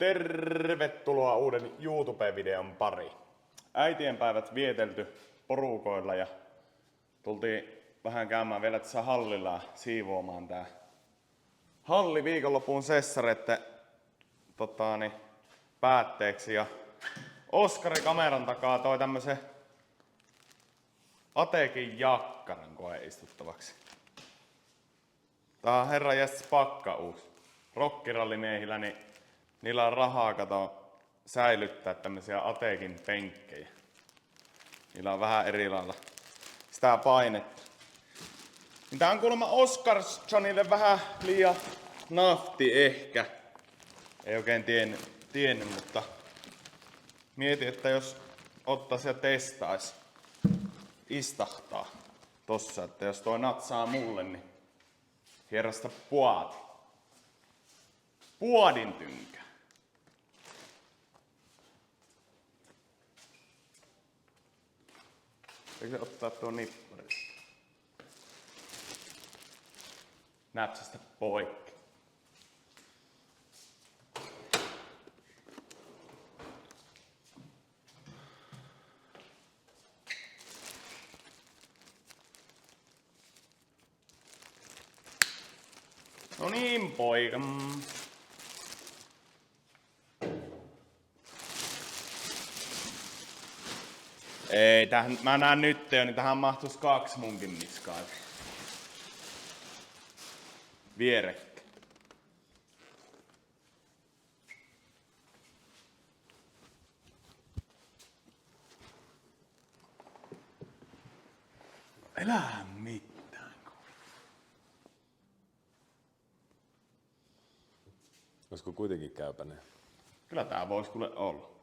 Tervetuloa uuden YouTube-videon pariin. Äitienpäivät vietelty porukoilla ja tultiin vähän käymään vielä tässä hallilla siivoamaan tää halli viikonlopun sessareitten päätteeksi. Ja Oskari kameran takaa toi tämmösen Atekin jakkaran koeistuttavaksi. Tää on herra Jess Pakkauus. Rokkirallimiehillä, niin niillä on rahaa säilyttää tämmösiä Atekin penkkejä. Niillä on vähän eri lailla sitä painetta. Niin tää on kuulemma Oskarsonille vähän liian nafti ehkä. Ei oikein tiennyt, mutta mietin, että jos ottais ja testais, istahtaa tossa, että jos toi natsaa mulle, niin hierasta puodin tynkä. Eikö se ottaa tuo nippari? Näpsästä poikki. No niin, poika. Ei, mä näen nyt jo, niin tähän mahtuisi 2 munkin niskaa. Vierekkä. Elää mitään. Olisiko kuitenkin käypäinen? Kyllä tää vois kuule olla.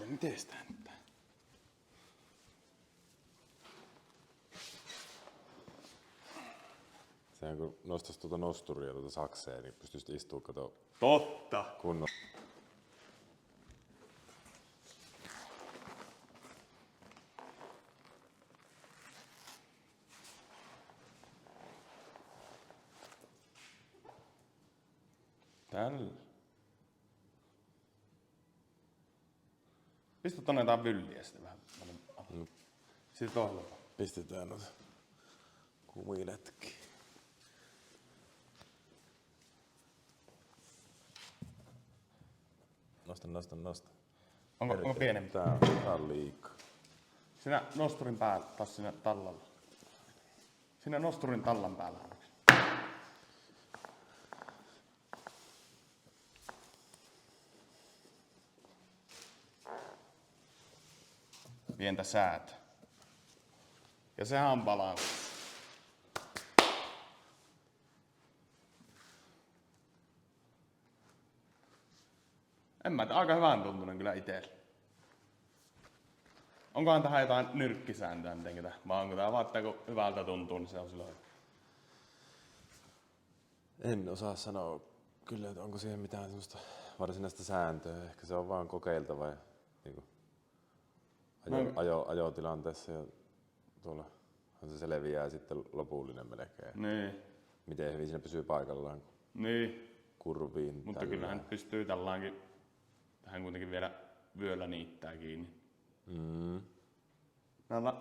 Mites tää nyt? Sehän kun nostais tuota nosturia tuota saksea, niin pystyisit istua kato Totta. kunnon. Tällä. Pistä tonne jotain vylliä sitten vähän. Sitten tohella. Pistetään noita kumiletkin. Nosta. Onko pienempi? Tää on liikaa. Siinä nosturin päällä, taas siinä tallalla. Siinä nosturin tallan päällä. Pientä säätä. Ja sehän on balanssi. Aika hyvän tuntunen kyllä itellä. Onkohan tähän jotain nyrkkisääntöä mitenkä vai onko tää vaan, että kun hyvältä tuntuu, niin se on silloin. En osaa sanoa kyllä, että onko siihen mitään semmoista varsinaista sääntöä. Ehkä se on vaan kokeiltava ja niinku ajotilanteessa ja tuolla se selviää sitten lopullinen melkein. Niin. Miten hyvin siinä pysyy paikallaan Niin. kurviin. Mutta kyllähän pystyy tällaankin, tähän kuitenkin vielä vyöllä niittää kiinni.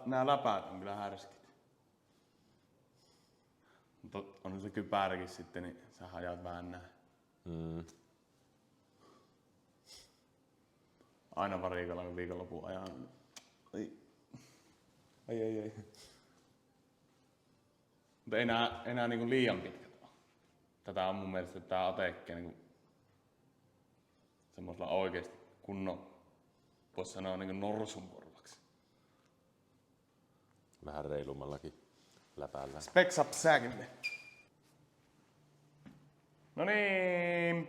Nää läpäät on kyllä härskit. Mutta on se kypäräkin sitten, niin sä hajaat vähän näin. Aina varikalla kun viikonlopun ajan. Ai. Mutta ei nää niinku liian pitkät ole. Tätä on mun mielestä tää Atekke niinku semmosella oikeesti kunnon, vois sanoa niinku norsun korvaksi. Vähän reilummallakin läpällä. Specs up säkille. No niin,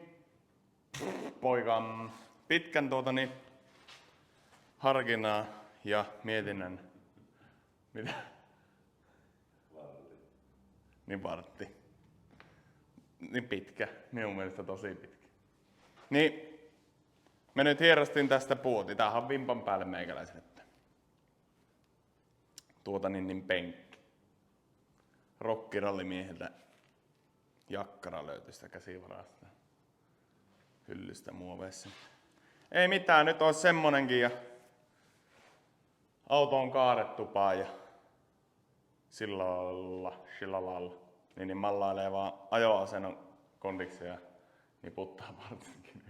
poika, pitkän harkinnaa ja mietinnän. Mitä? Niin vartti. Niin pitkä, minun mielestä tosi pitkä. Niin, me nyt hierastin tästä puoti. Tämähän on vimpan päälle meikäläiselle. Penkki. Rokkirallimieheltä jakkara löytyi sitä käsivarasta. hyllystä muoveissa. Ei mitään, nyt olisi semmonenkin ja auto on kaadetupaa ja sillä lailla. Niin mallailee vaan ajoasennon kondiksi ja niputtaa partinkin.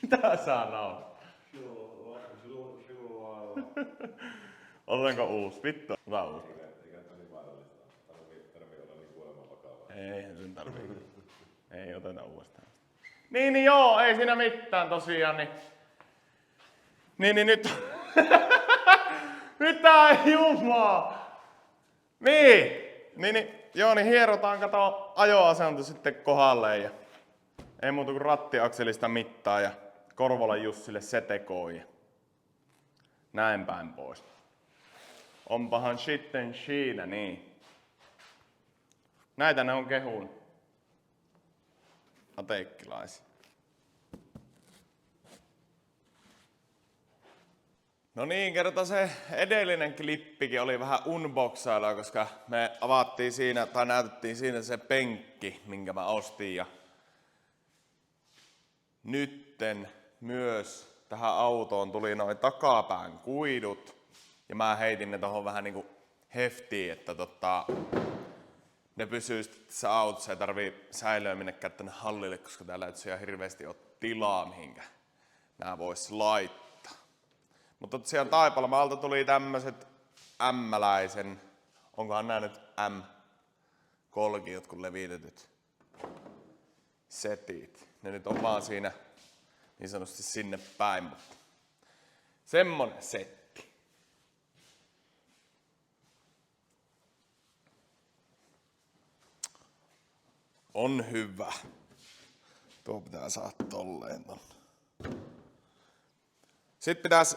Mitä sä naurat? Otanko uusi? Vittu, ota uusi. Ei sen tarvii. Ei oteta uudestaan. Niin joo, ei siinä mitään tosiaan. Niin nyt. Mitä jumaa? Niin, joo, niin hierotaan kato ajoasento sitten kohdalleen ja ei muuta kuin rattiakselista mittaa ja Korvolan Jussille se tekoi ja näin päin pois. Onpahan sitten siinä, niin. Näitä ne on kehun. Ateikkilaisia. No niin, kerta se edellinen klippikin oli vähän unboxailua, koska me avattiin siinä, tai näytettiin siinä se penkki, minkä mä ostin. Ja nytten myös tähän autoon tuli noin takapään kuidut. Ja mä heitin ne tohon vähän niinku heftiin, että ne pysyy tässä autossa, ei tarvii säilöä minnekään tänne hallille, koska täällä ei tosiaan hirveästi ole tilaa, mihinkä nää vois laittaa. Mutta tosiaan Taipalmaalta tuli tämmöset M-läisen, onkohan nää nyt M-kolkiot kun levitetyt setit. Ne nyt on vaan siinä niin sanotusti sinne päin, mutta semmonen setti. On hyvä. Tuo pitää saada tolleen tonne. Sitten pitäis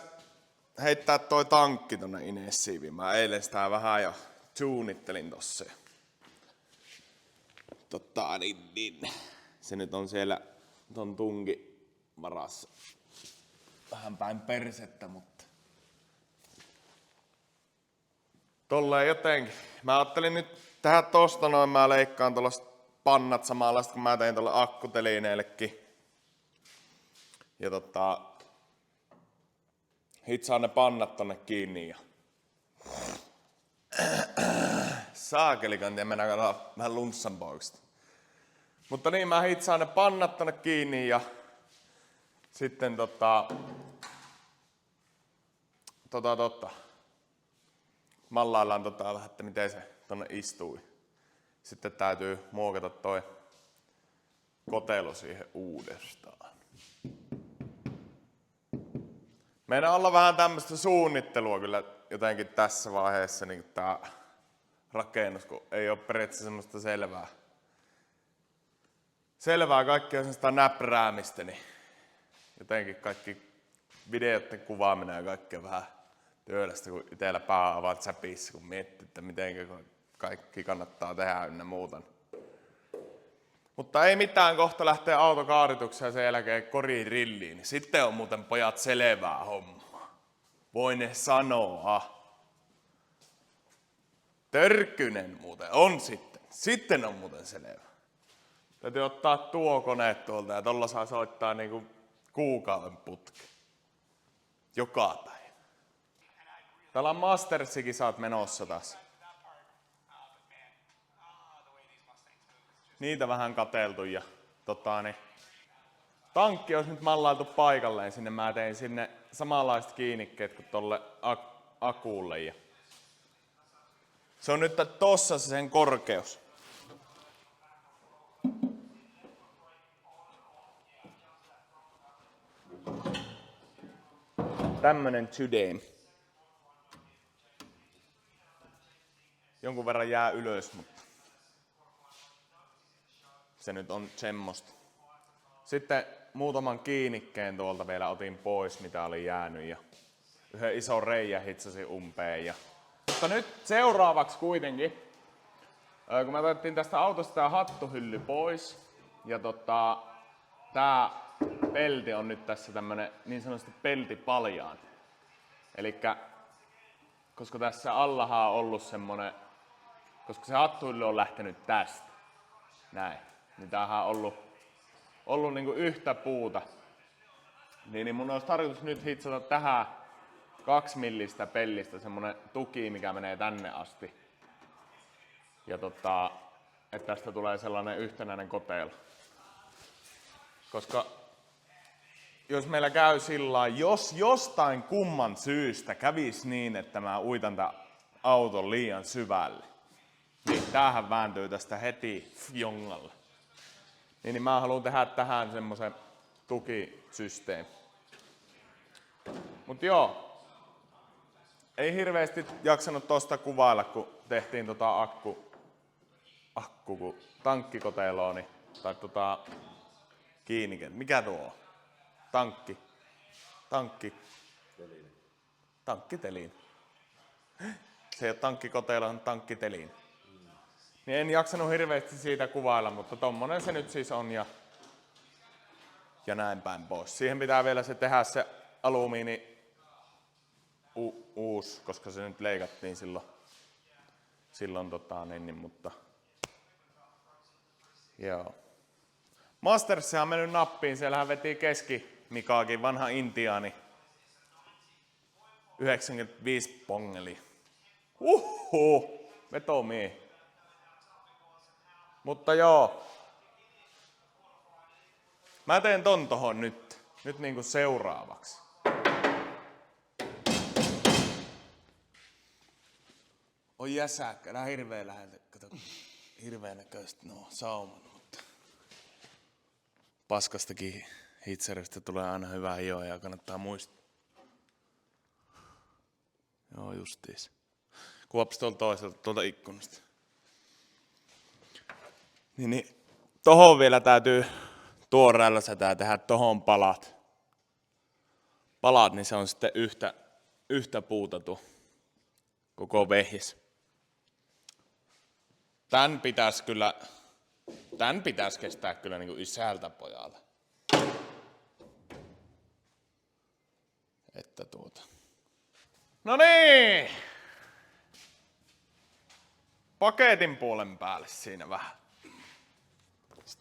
heittää toi tankki tonne Inessiiviin. Mä eilen sitä vähän jo tuunittelin tossa. Se nyt on siellä ton tunki varassa. Vähän päin persettä, mutta tolleen jotenkin. Mä ajattelin nyt tehdä tosta noin, mä leikkaan tuollaista pannat samanlaista kun mä tein tuolle akkutelineellekin. Ja hitsaan ne pannat tonne kiinni ja saakelikantia mennään katsomaan vähän lunssanpoikista. Mutta niin mä hitsaan ne pannat tonne kiinni ja sitten mallaillaan vähän, että miten se tonne istuu. Sitten täytyy muokata toi kotelo siihen uudestaan. Meidän olla vähän tämmöistä suunnittelua kyllä jotenkin tässä vaiheessa, niin tää rakennus, kun ei ole periaatteessa semmoista selvää kaikkea semmoista näpräämistä, niin jotenkin kaikki videoiden kuvaaminen ja kaikkea vähän työlästä, kun itellä pää avaat säpissä, kun miettii, että miten kaikki kannattaa tehdä ynnä muuta. Mutta ei mitään, kohta lähtee autokaaritukseen ja sen jälkeen koririlliin. Niin sitten on muuten pojat selvää hommaa. Voin ne sanoa. Törkynen muuten on sitten. Sitten on muuten selvä. Täytyy ottaa tuo kone tuolta ja tolla saa soittaa niinku kuukauden putki. Joka päivä. Täällä on Mastersi-kisat menossa taas. Niitä vähän katseltu ja tankki olisi nyt mallailtu paikalleen sinne. Mä tein sinne samanlaiset kiinnikkeet kuin tolle akulle. Ja se on nyt tossa se sen korkeus. Tämmönen today. Jonkun verran jää ylös, mutta se nyt on semmoista. Sitten muutaman kiinnikkeen tuolta vielä otin pois, mitä oli jäänyt. Ja yhden ison reijän hitsasin umpeen. Mutta nyt seuraavaksi kuitenkin, kun me otettiin tästä autosta tää hattuhylly pois. Ja tää pelti on nyt tässä tämmönen niin sanotusti peltipaljaan. Elikkä, koska tässä allahan on ollut semmonen, koska se hattuhylly on lähtenyt tästä. Näin. Niin tämähän on ollut niinku yhtä puuta. Niin mun olisi tarkoitus nyt hitsata tähän 2 millistä pellistä semmonen tuki, mikä menee tänne asti. Ja että tästä tulee sellainen yhtenäinen kotelo. Koska jos meillä käy sillä jos jostain kumman syystä kävis niin, että mä uitan tän auton liian syvälle, niin tämähän vääntyy tästä heti jongalle. Niin mä haluan tehdä tähän semmosen tukisysteemi. Mut joo, ei hirveästi jaksanut tosta kuvailla, kun tehtiin kun tankkikoteloa, niin, tai kiinni. Mikä tuo on? Tankkiteliin. Se ei ole tankkikotelo, on tankkiteliin. Niin en jaksanut hirveästi siitä kuvailla, mutta tommonen se nyt siis on ja näin päin pois. Siihen pitää vielä se tehdä se alumiini uusi, koska se nyt leikattiin silloin mutta joo. Mastersia on mennyt nappiin, siellähän veti Keski-Mikaakin, vanha intiaani. 95 pongeli. Vetomie. Mutta joo. Mä teen ton tohon nyt niinku seuraavaksi. Oi jäsäkkä, nää hirveen läheltä. Kato, hirveen näköistä sauman, mutta paskastakin hitseristä tulee aina hyvää hioa ja kannattaa muistaa. Joo, justiis. Kuvaps tuolta toiselta, tuolta ikkunasta. Niin, tohon vielä täytyy tuoreella sätää tehdä tohon palat. Palat, niin se on sitten yhtä puuta tuo koko vehjes. Tän pitäis kestää kyllä niinku isältä pojalle. Että No niin! Paketin puolen päälle siinä vähän.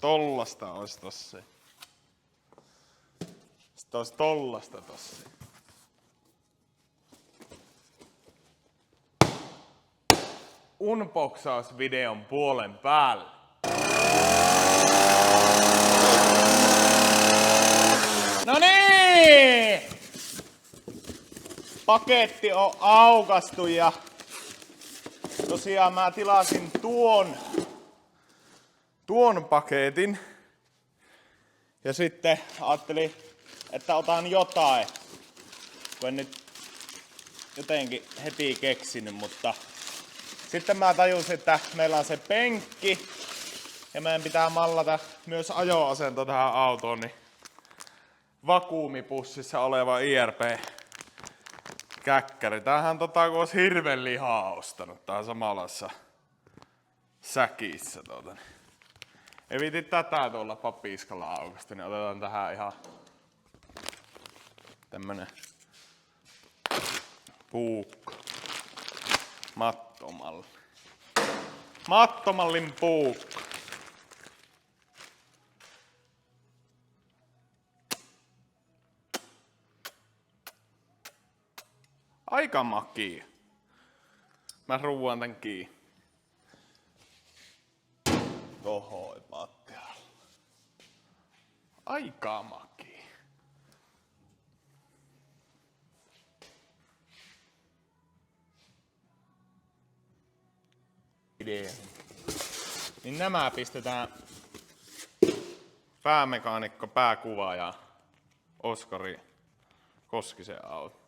Tollasta ois tossa. Sitten ois tollasta tossa. Unboxausvideon puolen päälle. No niin! Paketti on aukastu ja tosiaan mä tilasin tuon paketin. Ja sitten ajattelin, että otan jotain. Kun en nyt jotenkin heti keksinyt, mutta sitten mä tajusin, että meillä on se penkki ja meidän pitää mallata myös ajoasento tähän autoon, niin vakuumipussissa oleva IRP-käkkäri. Tämähän kun olisi hirven lihaa ostanut, tää on samanlaisessa säkissä. Ei viiti tätä tuolla papiskalla aukasta, niin otetaan tähän ihan tämmönen puukko. Mattomallin puukko. Aika makii. Mä ruuan tän kiinni. Tohoi pattialla. Aika makii. Idea. Niin nämä pistetään päämekaanikko, pääkuva ja Oskari Koskisen auto.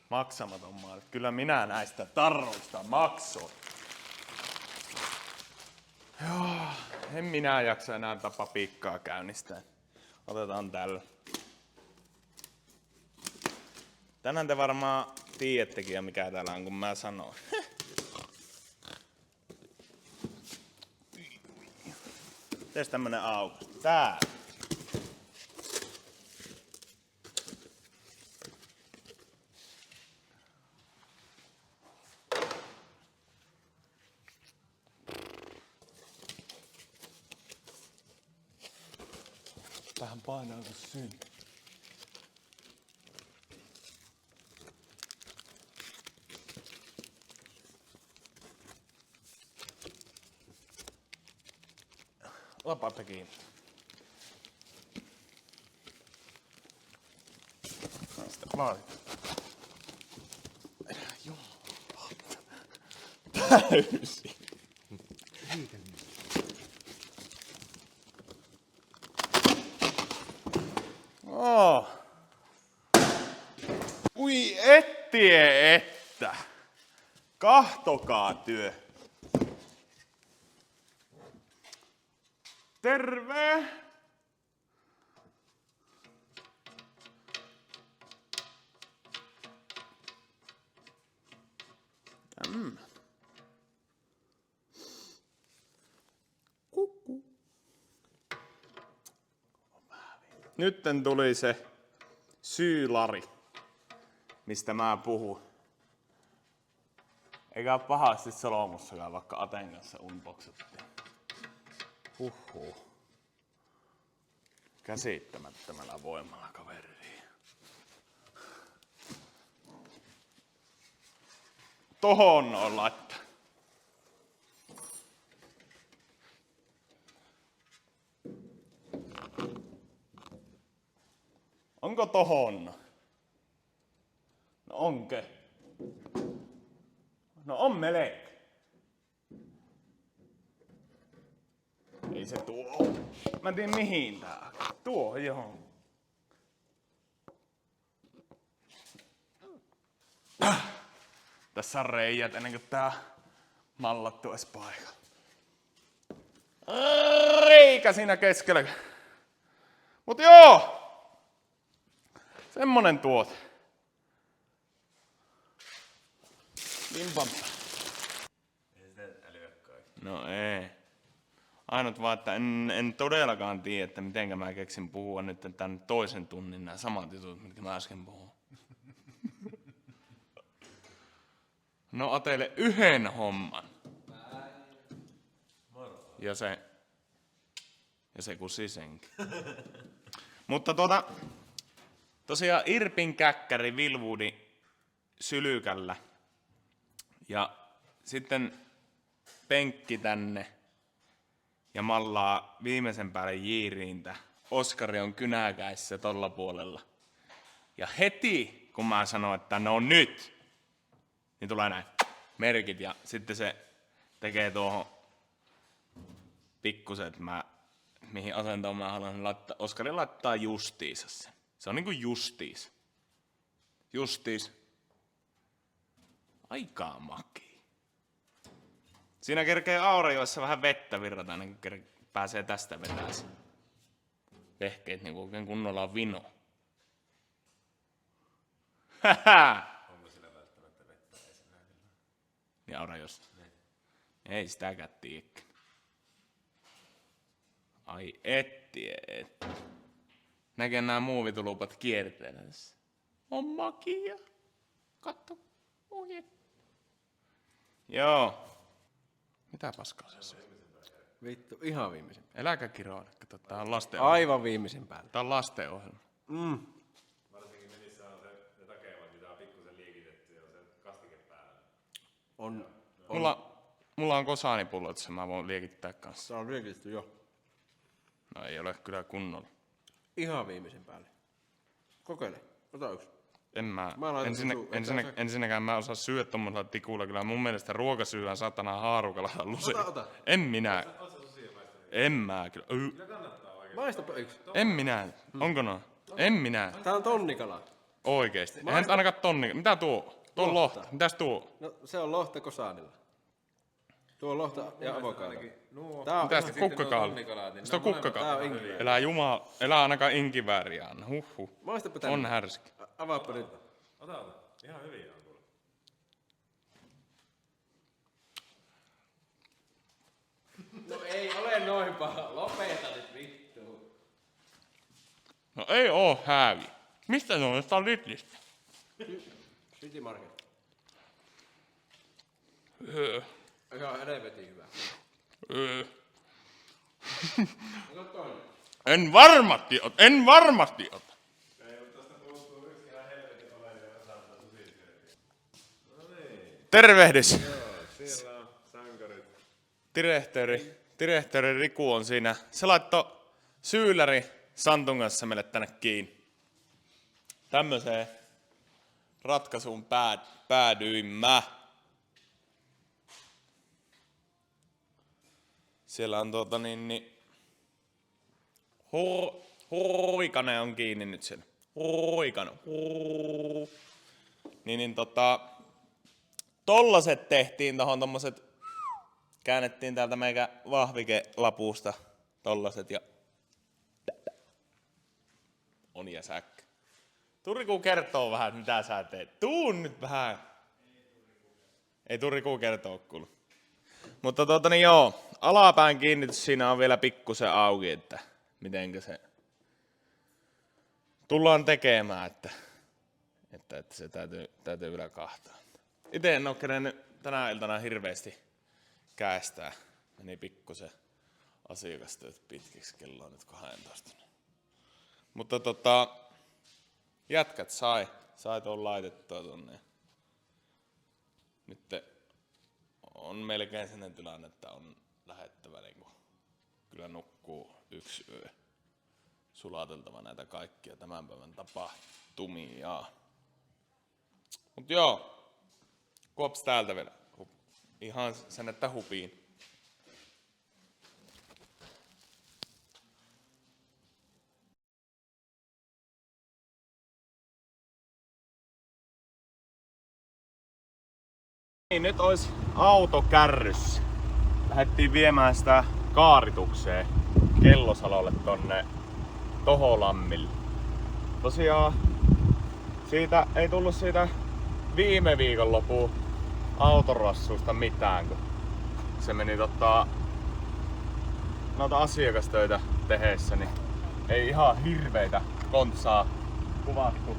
Maksamaton maa. Kyllä minä näistä tarroista maksoin. Joo, en minä jaksa enää pikkaa käynnistää. Otetaan tällä. Tänään te varmaan tiedättekin mikä täällä on, kun mä sanoin. Tees tämmönen auki. Tää. vähän painaa kuin syy. Lapatta kiinni. Sitä laadit. Jumala. Täysin. Oh. Ui ettie että. Kahtokaa työ. Terve! Kukku. Nytten tuli se syylari, mistä mä puhun. Eikä pahasti Solomussakaan, vaikka Aten kanssa unboxattiin. Huhhuh. Käsittämättömällä voimalla kaveri. Tohon on laittaa. Onko tohon? No onke? No on melkein. Ei se tuo. Mä en tiedä mihin tää. Tuo johon. Tässä on reijät ennen kuin tää mallattu edes paikalla. Reikä siinä keskellä. Mut joo! Semmonen tuote. Limpampa. Ei sitä älyä kaikki. No ei. Ainut vaan, että en todellakaan tiedä, että mitenkä mä keksin puhua nyt tän toisen tunnin nämä samat jutut, mitkä mä äsken puhuin. No Atelle yhden homman. Ja se kusi senkin. Mutta tosiaan Irpin käkkäri Vilvuudi Sylykällä. Ja sitten penkki tänne. Ja mallaa viimeisen päälle jiiriintä. Oskari on kynäkäissä tolla puolella. Ja heti kun mä sanon, että no nyt, niin tulee näin merkit ja sitten se tekee tuohon pikkusen, että mihin asentoon mä haluan laittaa. Oskari laittaa justiinsa sen. Se on niinku justiis. Justiis. Aikaa makii. Siinä kerkee Aurajoessa vähän vettä virrata, ennen kuin pääsee tästä vetää sen. Vehkeet niinku oikein kunnolla on vino. Onko sillä välttämättä vettä esimerkiksi? Niin Aurajoessa. Ei sitäkään tiedäkään. Ai et. Näkee nää muovitulupat kierteellä tässä. On makia. Katso. Oje. Joo. Mitä paskaa se syö? Vittu, ihan viimeisen päälle. Eläkä kiroile, kato, tää on lastenohjelma. Aivan viimeisen päälle. Tää on lastenohjelma. Varsinkin missä on ne takevat, mitä on pikkusen liikitetty ja on se kastike päällä. On. Mulla on kosaanipullo, että mä voin liekittää kanssa. Se on liekitty jo. No ei ole kyllä kunnolla. Ihan viimeisen päälle. Kokeile. Ota yksi. En mä. Mä laitan sen Ensinnäkään mä osaa syödä tommosella tikulla. Kyllä mun mielestä ruoka syödään satana haarukalla lusi. Ota. En minä. En mä kyllä. Kyllä kannattaa oikein. Maistapa yksi. En minä. Onko no? En minä. Tää on tonnikala. Oikeesti. Eihän ainakaan tonni. Mitä tuo? Tuo on lohta. Mitäs tuo? No se on lohta kosaanilla. Tuo on lohta ja avokado. Tää on Mitäs kukkakaali? Sitä on Tää kukkakaali. on inkivääri. Elää ainakaan inkivääriä anna. Huhhuh. Maistapa tänne. On härski. Avaappa nyt. Ota. Ihan hyviä on kuule. No ei ole noin paha. Lopeta nyt vittu. No ei oo häävi. Mistä ne on? Jostain Lidlistä. City Market. Öö. Ihan helvetin hyvä. Öö. Ota toinen. En varmasti ota. Tervehdys. Siellä on sankarit. Direhtööri Riku on siinä. Se laittoi syylläri Santun kanssa meille tänne kiinni. Tämmöiseen ratkaisuun päädyimme. Siellä on Hoikanen on kiinni nyt siellä. Hoikanen. Tollaset tehtiin tohon tommoset. Käännettiin täältä meikä vahvikelapusta tollaset ja on ja säkkä. Turiku kertoo vähän mitä sä teet. Tuun nyt vähän. Ei Turiku kertoo kuulu. Mutta joo, alapään kiinnitys siinä on vielä pikkusen auki, että mitenkä se tullaan tekemään, että se täytyy vielä kahtaa. Ite en oo kerennyt tänä iltana hirveästi käestää. Meni pikkusen asiakastyöt pitkiksi, kello on nyt 12. Mutta jätkät sai tuon laitettua tonne. Nyt on melkein sellainen tilanne, että on lähettävä niinku, kyllä nukkuu yksi yö sulateltava näitä kaikkia tämän päivän tapahtumia. Mut joo, kuops täältä vielä. Ihan sen, että hupiin. Niin, nyt olisi auto kärryssä. Lähdettiin viemään sitä kaaritukseen Kellosalolle tonne Toholammille. Tosiaan siitä ei tullut siitä viime viikonlopun autorassusta mitään, kun se meni noita asiakastöitä tehdessä, niin ei ihan hirveitä kontsaa kuvattu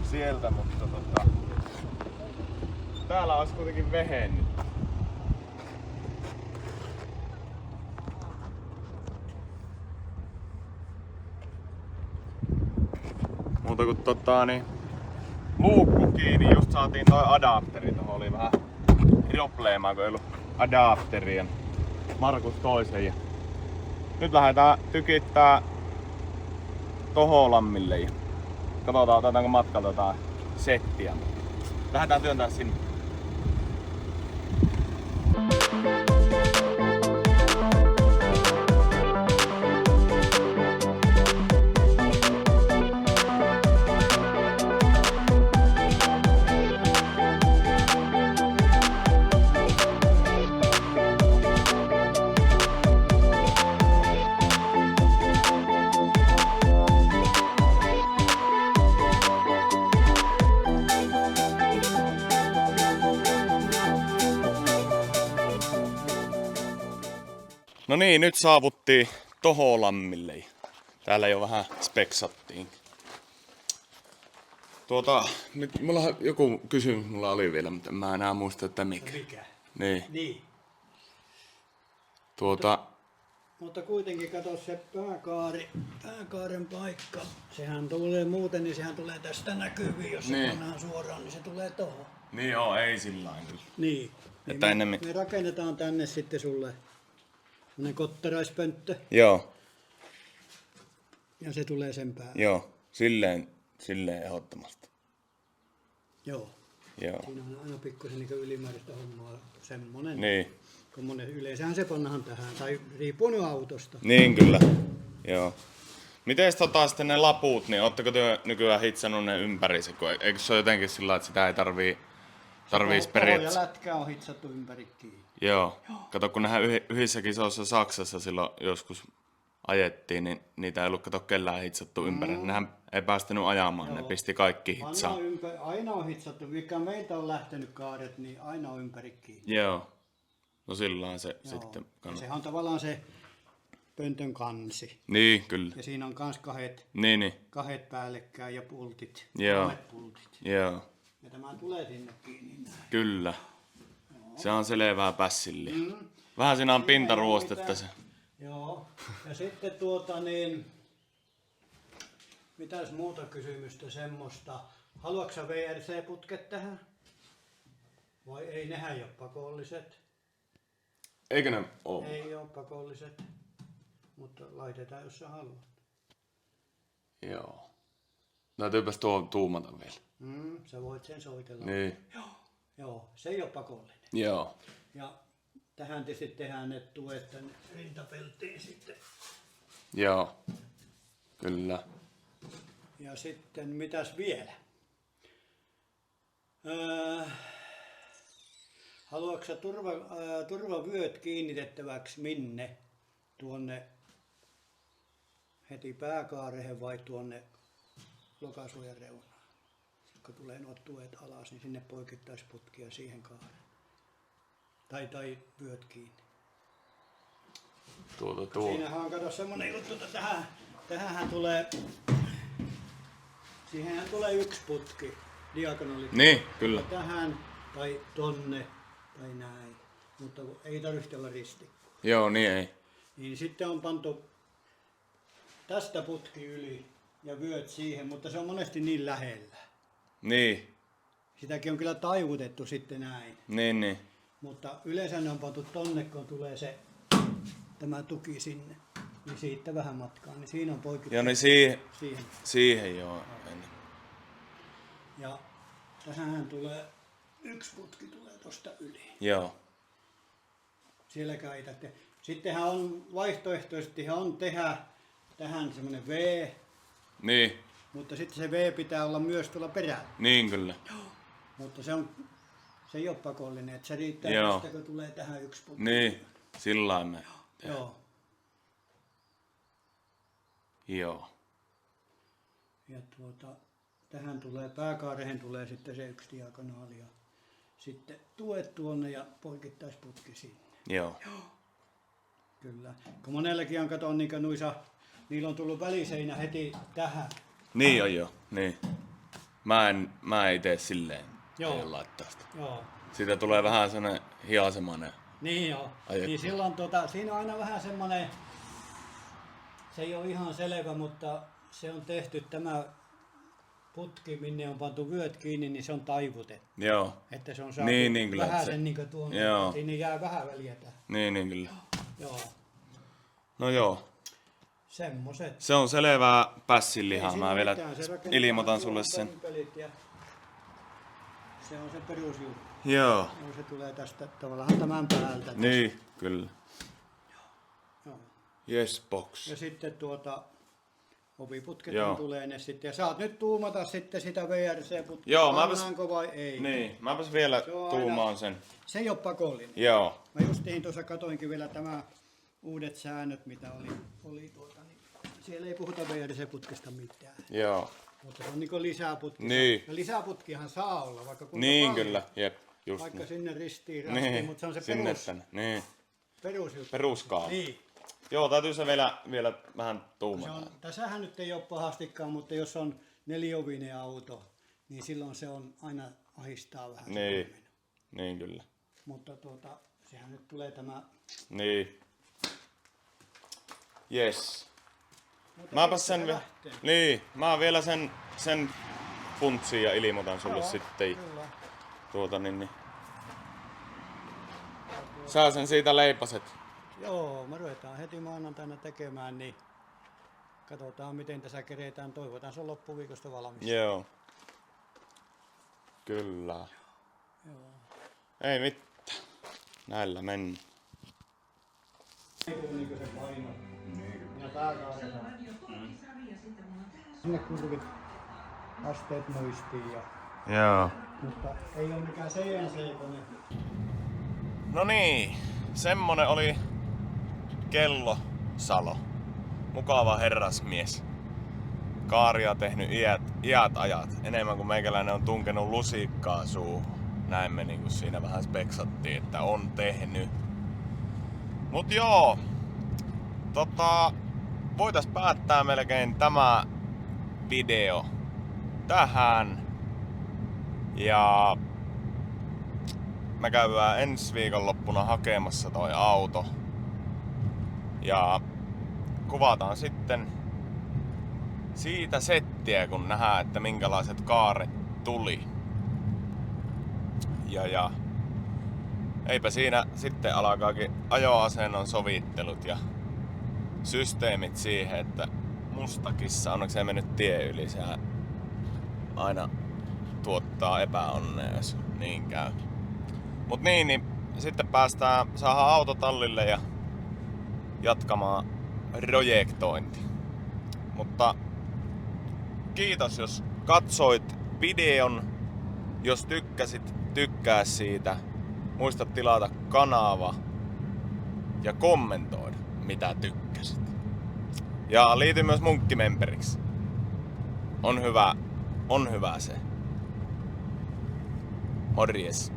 sieltä, mutta täällä olisi kuitenkin vehen nyt. Muuta kuin luukku kiinni, just saatiin toi adapteri, tuohon oli vähän probleemaa, kun ei ollut adapteria. Markus toisen ja nyt lähdetään tykittää Toholammille ja katsotaan otetaanko matkalta jotain settiä. Lähdetään työntää sinne. No niin, nyt saavuttiin Toholammille. Täällä jo vähän speksattiin. Nyt mulla joku kysymys mulla oli vielä, mutta en mä enää muista, että mikä. Mikä? Niin. Mutta kuitenkin kato se pääkaaren paikka. Sehän tulee muuten, niin sehän tulee tästä näkyviin, jos se pannaan suoraan, niin se tulee tohon. Niin joo, ei sillain kyllä. Niin. Että ennemmin. Me rakennetaan tänne sitten sulle semmonen kotteraispönttö. Joo. Ja se tulee sen päälle. Joo, silleen ehdottomasti. Joo. Joo. Siinä on aina pikkusen niin ylimääräistä hommaa. Semmonen. Niin. Yleensähän se pannahan tähän, tai riippuu nyt autosta. Niin kyllä. Joo. Mites sitten ne laput, niin ootteko te nykyään hitsannut ne ympäriinsä? Eikö se ole jotenkin sillä, että sitä ei tarvii periaatteessa? Ja lätkä on hitsattu ympäri kiinni. Joo. Kato, kun nehän yhdessä kisoissa Saksassa silloin joskus ajettiin, niin niitä ei ollut kellään hitsattu ympäri. Nehän ei päästänyt ajamaan, joo. Ne pisti kaikki hitsaan. Aina on hitsattu, mikä meiltä on lähtenyt kaaret, niin aina on ympäri kiinni. Joo. No silloin se joo. Sitten kannattaa. Sehän on tavallaan se pöntön kansi. Niin, kyllä. Ja siinä on kans kahdet päällekkäin ja pultit. Joo. Pultit. Joo. Ja tämä tulee sinne kiinni. Kyllä. Joo. Se on selvää pässille. Vähän siinä on pintaruostetta se. Joo. Ja sitten mitäs muuta kysymystä semmoista? Haluatko sä VRC-putket tähän? Vai ei, nehän ei ole pakolliset. Eikö ne oo? Ei ole pakolliset, mutta laitetaan jos sä haluat. Joo. Täytyypäs tuumata vielä. Sä voit sen soitella. Niin. Joo, se ei ole pakollinen. Joo. Ja tähän tietysti tehdään ne tuet tänne rintapeltiin sitten. Joo. Kyllä. Ja sitten mitäs vielä? Haluatko sä turvavyöt kiinnitettäväksi minne? Tuonne heti pääkaareen vai tuonne lokasuojan reunaan? Kun tulee nuo tuet alas, niin sinne poikittaisputkia siihen kaareen. Tai vyöt kiinni. Siinähän on kato semmonen juttu, että tähänhän tulee, siihenhän tulee yksi putki, diagonaali. Niin, kyllä. Tähän tai tonne tai näin, mutta ei tarvitse olla ristikko. Joo, niin ei. Niin sitten on pantu tästä putki yli ja vyöt siihen, mutta se on monesti niin lähellä. Niin. Sitäkin on kyllä taivutettu sitten näin. Niin. Mutta yleensä ne on pantu tonne, kun tulee tämä tuki sinne. Niin siitä vähän matkaa, niin siinä on poikittu. Joo, niin siihen joo. Ja tähän tulee, yksi putki tulee tosta yli. Joo. Sielläkään ei tarvitse. Sittenhän on vaihtoehtoisesti on tehdä tähän semmoinen V, Niin. mutta sitten se V pitää olla myös tuolla perällä. Niin kyllä. Mutta se ei ole pakollinen, että se riittää, että kun tulee tähän yksi putki. Niin. Sillain me. Joo. Joo. Ja tähän tulee, pääkaareen tulee sitten se yksi diagonaali ja sitten tuet tuonne ja poikittaisputki sinne. Joo. Kyllä. Kun monellakin on katon niin nuissa, niillä on tullut väliseinä heti tähän. Niin on joo. Niin. Mä en tee silleen. Joo. Ei laittaa sitä. Joo. Siitä tulee vähän sellainen hiasemainen. Niin joo. Ajettu. Niin silloin siinä on aina vähän semmoinen, se ei ole ihan selvä, mutta se on tehty tämä putki, minne on pantu vyöt kiinni, niin se on taivutettu. Joo. Että se on saatu Niin, kyllä, vähän se- sen niin tuon, Joo. siinä jää vähän väliä tähän. Niin kyllä. Joo. No joo. Semmoset. Se on selvää pässinlihaa. Ei siinä Mä vielä mitään, se rakentaa ilmoitan sulle tuon sen. pelipelit ja se on se perusjuttu. Joo. No, se tulee tästä tavallaan tämän päältä. Niin, kyllä. Joo. Yes, box. Ja sitten oviputket Joo. tulee ne sitten. Ja saat nyt tuumata sitten sitä VRC-putkia. Joo, pannaanko vai ei. Niin, mäpäs vielä Se on tuumaan aina- sen. Se ei ole pakollinen. Joo. Mä justiin tuossa katoinkin vielä tämä uudet säännöt, mitä oli niin siellä ei puhuta VRC-putkesta mitään. Joo. Mutta se on niin lisäputki. Niin. Ja lisäputkihan saa olla, vaikka kuinka Niin paljon. kyllä, jep, just Vaikka niin. sinne ristiin rastiin, Niin, mutta se on se sinne tänne. Niin, perusjuttu. peruskaava. Niin. Joo, täytyy se vielä vähän Se tuumata. on, tässähän nyt ei ole pahastikaan, mutta jos on neliovinen auto, niin silloin se on aina ahistaa vähän. se Niin, toiminta. niin kyllä. Mutta sehän nyt tulee tämä. Niin. Yes. Mutta Mäpäs nyt sen se vielä. lähtee. Niin, mä vielä sen puntsin ja ilmoitan sulle Joo, sitten. Kyllä. Niin. Sä sen siitä leipaset. Joo, me ruvetaan heti maanantaina tekemään, niin katsotaan miten tässä keretään. Toivotaan se on loppuviikosta valmis. Joo. Kyllä. Joo. Ei mitään. Näillä mennään. Niin se paino. Ja pääkaaretaan. Sinne kuitenkin asteet muistiin. Joo. Mutta ei ole mikään CNC-kone. No niin, semmonen oli Kello Salo. Mukava herrasmies. Kaaria tehnyt iät ajat. Enemmän kuin meikäläinen on tunkenut lusikkaa suuhun. Näin me niinku siinä vähän speksattiin, että on tehnyt. Mut joo. Voitais päättää melkein tämä video tähän. Ja me käydään ensi viikonloppuna hakemassa toi auto. Ja kuvataan sitten siitä settiä, kun nähdään, että minkälaiset kaaret tuli. Ja eipä siinä sitten alkaakin ajoasennon sovittelut ja systeemit siihen, että mustakissa, onneksi ei mennyt tie yli, sehän aina tuottaa epäonnea, jos niin käy. Mut niin sitten saadaan auto tallille ja jatkamaan projektointi. Mutta kiitos, jos katsoit videon. Jos tykkää siitä, muista tilata kanava ja kommentoida, mitä tykkäsit. Ja liity myös munkkimemperiksi. On hyvä se. Morjes.